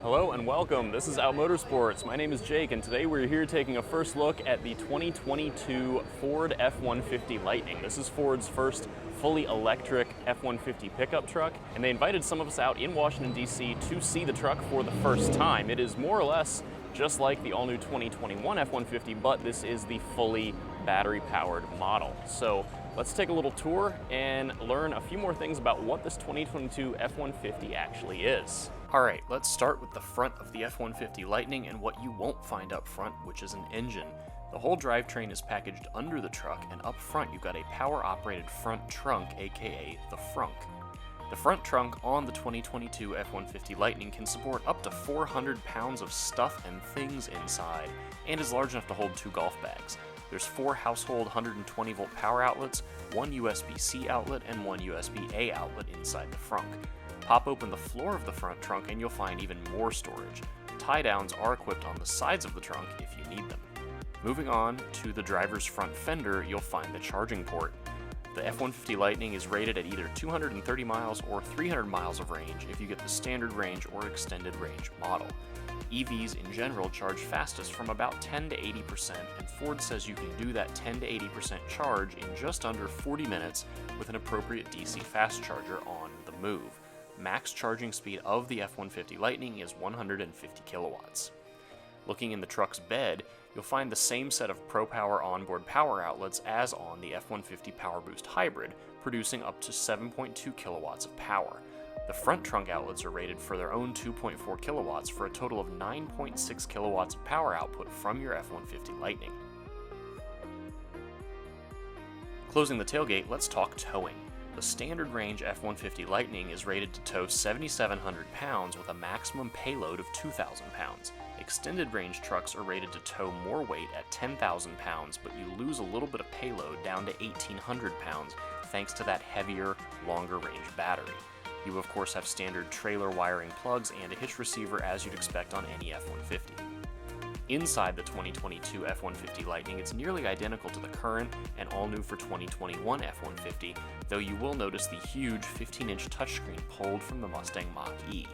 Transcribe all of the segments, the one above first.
Hello and welcome. This is Out Motorsports. My name is Jake, and today we're here taking a first look at the 2022 Ford F-150 Lightning. This is Ford's first fully electric F-150 pickup truck, and they invited some of us out in Washington, D.C. to see the truck for the first time. It is more or less just like the all-new 2021 F-150, but this is the fully battery-powered model. So let's take a little tour and learn a few more things about what this 2022 F-150 actually is. Alright, let's start with the front of the F-150 Lightning and what you won't find up front, which is an engine. The whole drivetrain is packaged under the truck, and up front you've got a power-operated front trunk, aka the frunk. The front trunk on the 2022 F-150 Lightning can support up to 400 pounds of stuff and things inside, and is large enough to hold 2 golf bags. There's 4 household 120-volt power outlets, 1 USB-C outlet, and 1 USB-A outlet inside the frunk. Pop open the floor of the front trunk and you'll find even more storage. Tie-downs are equipped on the sides of the trunk if you need them. Moving on to the driver's front fender, you'll find the charging port. The F-150 Lightning is rated at either 230 miles or 300 miles of range if you get the standard range or extended range model. EVs in general charge fastest from about 10 to 80%, and Ford says you can do that 10 to 80% charge in just under 40 minutes with an appropriate DC fast charger on the move. Max charging speed of the F-150 Lightning is 150 kilowatts. Looking in the truck's bed, you'll find the same set of ProPower onboard power outlets as on the F-150 PowerBoost Hybrid, producing up to 7.2 kilowatts of power. The front trunk outlets are rated for their own 2.4 kilowatts for a total of 9.6 kilowatts of power output from your F-150 Lightning. Closing the tailgate, let's talk towing. The standard range F-150 Lightning is rated to tow 7,700 pounds with a maximum payload of 2,000 pounds. Extended range trucks are rated to tow more weight at 10,000 pounds, but you lose a little bit of payload down to 1,800 pounds thanks to that heavier, longer range battery. You of course have standard trailer wiring plugs and a hitch receiver as you'd expect on any F-150. Inside the 2022 F-150 Lightning, it's nearly identical to the current and all-new for 2021 F-150, though you will notice the huge 15-inch touchscreen pulled from the Mustang Mach-E.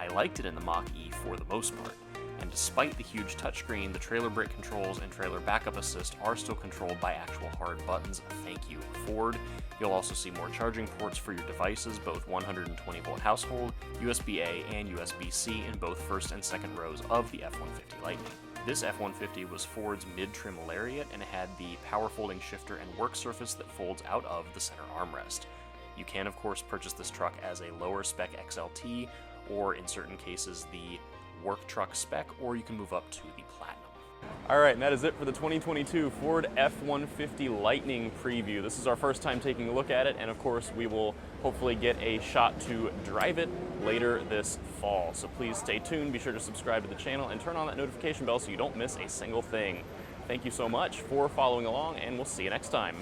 I liked it in the Mach-E for the most part, and despite the huge touchscreen, the trailer brake controls and trailer backup assist are still controlled by actual hard buttons. Thank you, Ford. You'll also see more charging ports for your devices, both 120-volt household, USB-A, and USB-C in both first and second rows of the F-150 Lightning. This F-150 was Ford's mid-trim Lariat and had the power folding shifter and work surface that folds out of the center armrest. You can of course purchase this truck as a lower spec XLT, or in certain cases the work truck spec, or you can move up to the Platinum. Alright, and that is it for the 2022 Ford F-150 Lightning preview. This is our first time taking a look at it, and of course we will hopefully get a shot to drive it later this fall. So please stay tuned, be sure to subscribe to the channel, and turn on that notification bell so you don't miss a single thing. Thank you so much for following along, and we'll see you next time.